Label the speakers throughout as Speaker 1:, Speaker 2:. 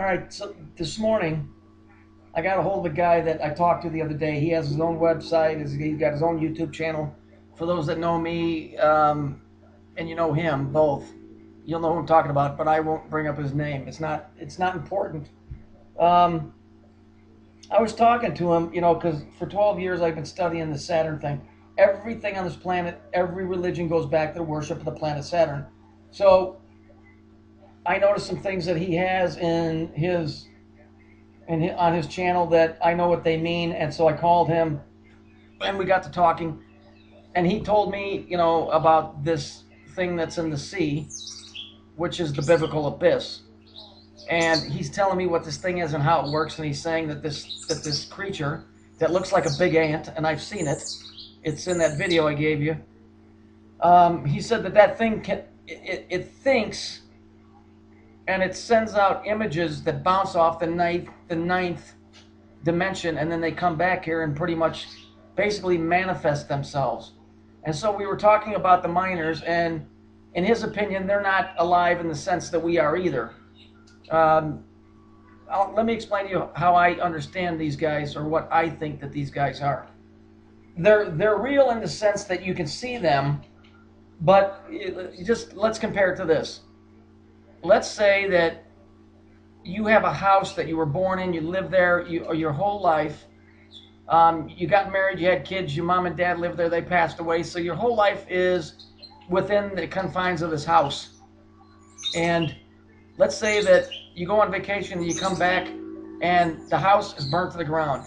Speaker 1: All right, so this morning I got a hold of a guy that I talked to the other day. He has his own website. He's got his own YouTube channel. For those that know me, and you know him both, you'll know who I'm talking about. But I won't bring up his name. It's not important. Um, I was talking to him, because for 12 years I've been studying the Saturn thing. Everything on this planet, every religion goes back to the worship of the planet Saturn. So I noticed some things that he has on his channel that I know what they mean, and so I called him, and we got to talking, and he told me, about this thing that's in the sea, which is the biblical abyss, and he's telling me what this thing is and how it works, and he's saying that this creature that looks like a big ant, and I've seen it, it's in that video I gave you. He said that thing it thinks, and it sends out images that bounce off the ninth dimension, and then they come back here and pretty much basically manifest themselves. And so we were talking about the miners, and in his opinion, they're not alive in the sense that we are either. Let me explain to you how I understand these guys, or what I think that these guys are. They're real in the sense that you can see them, but let's compare it to this. Let's say that you have a house that you were born in, you live there your whole life. You got married, you had kids, your mom and dad lived there, they passed away. So your whole life is within the confines of this house. And let's say that you go on vacation and you come back and the house is burnt to the ground.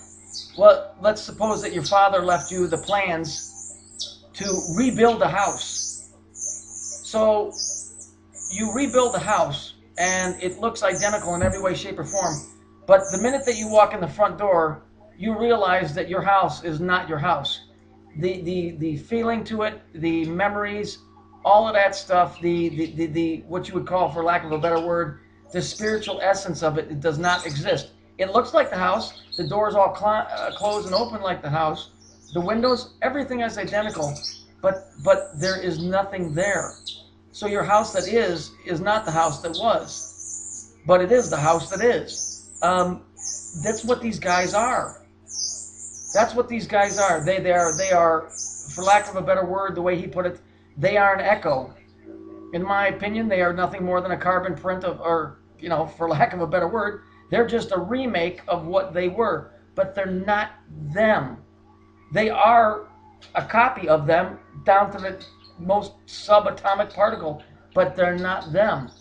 Speaker 1: Well, let's suppose that your father left you the plans to rebuild the house. So you rebuild the house, and it looks identical in every way, shape, or form. But the minute that you walk in the front door, you realize that your house is not your house. The feeling to it, the memories, all of that stuff, the what you would call, for lack of a better word, the spiritual essence of it, it does not exist. It looks like the house. The doors all close and open like the house. The windows, everything is identical, but there is nothing there. So your house that is not the house that was, but it is the house that is. That's what these guys are. That's what these guys are. They are, for lack of a better word, the way he put it, they are an echo. In my opinion, they are nothing more than a carbon print of, or, for lack of a better word, they're just a remake of what they were, but they're not them. They are a copy of them down to the most subatomic particle, but they're not them.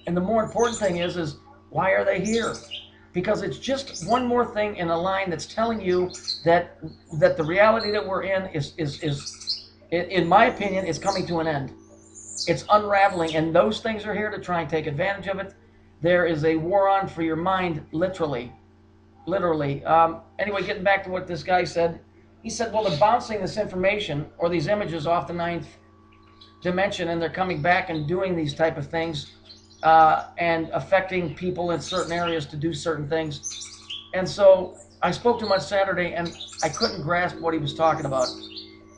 Speaker 1: And the more important thing is why are they here? Because it's just one more thing in a line that's telling you that the reality that we're in is in my opinion, is coming to an end. It's unraveling, and those things are here to try and take advantage of it. There is a war on for your mind, literally. Anyway, getting back to what this guy said. He said, well, they're bouncing this information or these images off the ninth dimension, and they're coming back and doing these type of things and affecting people in certain areas to do certain things. And so I spoke to him on Saturday, and I couldn't grasp what he was talking about.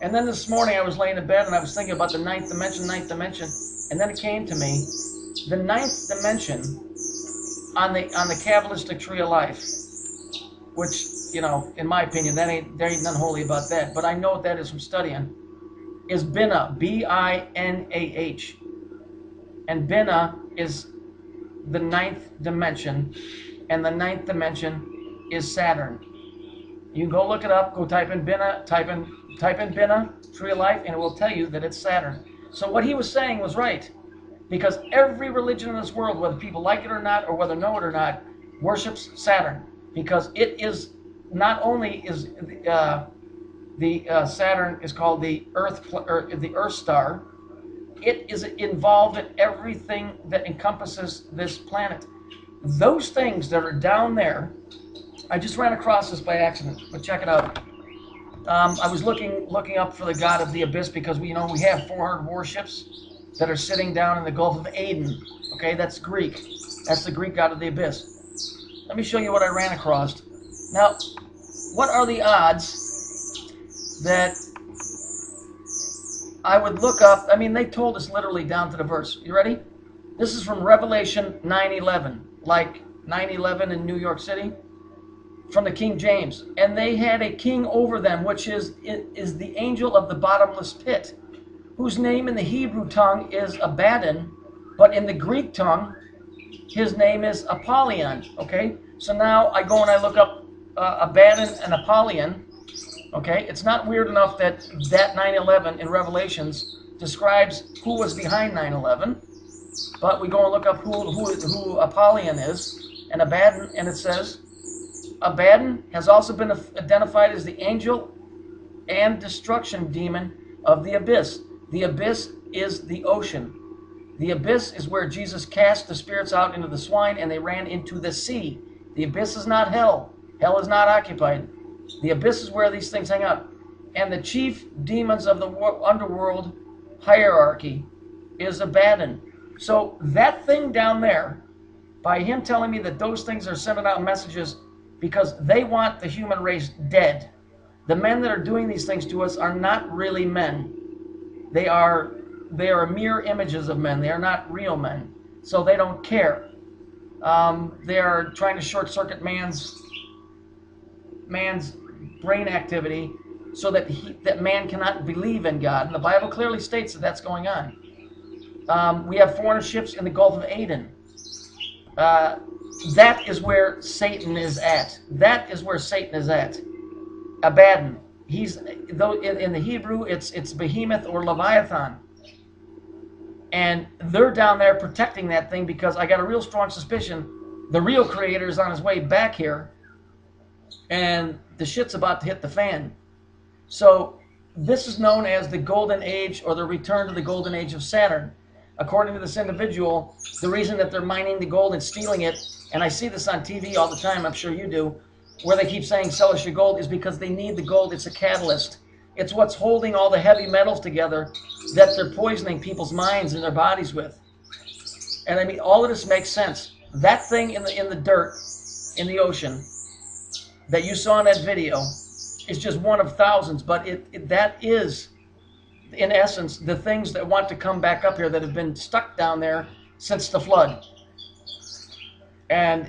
Speaker 1: And then this morning I was laying in bed, and I was thinking about the ninth dimension, and then it came to me. The ninth dimension on the Kabbalistic tree of life, which, in my opinion, there ain't nothing holy about that, but I know what that is from studying, is Binah, B-I-N-A-H. And Binah is the ninth dimension, and the ninth dimension is Saturn. You can go look it up, go type in Binah, type in Binah, tree of life, and it will tell you that it's Saturn. So what he was saying was right, because every religion in this world, whether people like it or not, or whether know it or not, worships Saturn, because it is not only is Saturn is called the Earth star. It is involved in everything that encompasses this planet. Those things that are down there, I just ran across this by accident, but check it out. I was looking up for the god of the abyss, because we have 400 warships that are sitting down in the Gulf of Aden. Okay, that's Greek. That's the Greek god of the abyss. Let me show you what I ran across. Now, what are the odds that I would look up? I mean, they told us literally down to the verse. You ready? This is from Revelation 9:11. Like 9/11 in New York City, from the King James. And they had a king over them, which is the angel of the bottomless pit, whose name in the Hebrew tongue is Abaddon, but in the Greek tongue, his name is Apollyon. Okay, so now I go and I look up Abaddon and Apollyon. Okay, it's not weird enough that 9/11 in Revelations describes who was behind 9/11, but we go and look up who Apollyon is and Abaddon, and it says Abaddon has also been identified as the angel and destruction demon of the abyss. The abyss is the ocean. The abyss is where Jesus cast the spirits out into the swine and they ran into the sea. The abyss is not hell. Hell is not occupied. The abyss is where these things hang out. And the chief demons of the underworld hierarchy is Abaddon. So that thing down there, by him telling me that those things are sending out messages because they want the human race dead. The men that are doing these things to us are not really men. They are mere images of men. They are not real men. So they don't care. They are trying to short circuit man's brain activity so that man cannot believe in God. And the Bible clearly states that that's going on. We have foreigner ships in the Gulf of Aden. That is where Satan is at. That is where Satan is at. Abaddon. He's, though in the Hebrew it's Behemoth or Leviathan. And they're down there protecting that thing because I got a real strong suspicion the real creator is on his way back here and the shit's about to hit the fan. So this is known as the Golden Age or the return to the Golden Age of Saturn. According to this individual, the reason that they're mining the gold and stealing it, and I see this on TV all the time, I'm sure you do, where they keep saying sell us your gold, is because they need the gold. It's a catalyst. It's what's holding all the heavy metals together that they're poisoning people's minds and their bodies with. And I mean, all of this makes sense. That thing in the dirt, in the ocean, that you saw in that video is just one of thousands, but that is, in essence, the things that want to come back up here that have been stuck down there since the flood. And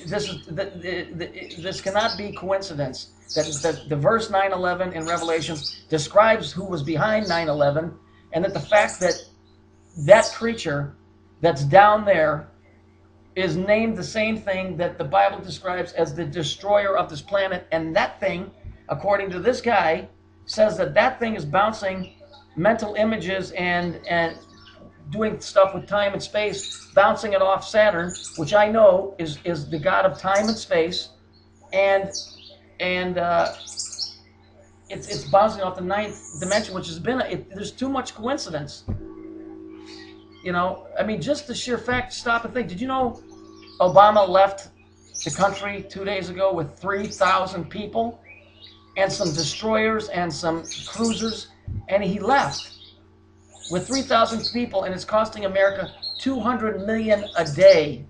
Speaker 1: this cannot be coincidence. That the verse 9/11 in Revelations describes who was behind 9/11, and that the fact that that creature that's down there is named the same thing that the Bible describes as the destroyer of this planet, and that thing, according to this guy, says that that thing is bouncing mental images and doing stuff with time and space, bouncing it off Saturn, which I know is the god of time and space, and it's bouncing off the ninth dimension, which has been there's too much coincidence. You know, I mean, just the sheer fact. Stop and think. Did you know Obama left the country 2 days ago with 3,000 people and some destroyers and some cruisers, and he left with 3,000 people, and it's costing America $200 million a day.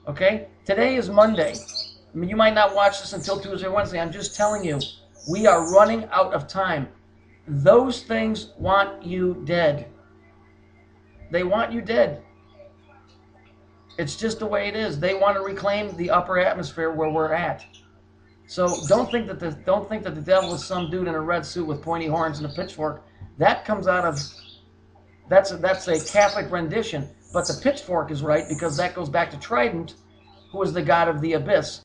Speaker 1: Okay? Today is Monday. I mean, you might not watch this until Tuesday or Wednesday. I'm just telling you, we are running out of time. Those things want you dead. They want you dead. It's just the way it is. They want to reclaim the upper atmosphere where we're at. So don't think that the devil is some dude in a red suit with pointy horns and a pitchfork. That comes out of that's a Catholic rendition. But the pitchfork is right because that goes back to Trident, who is the god of the abyss.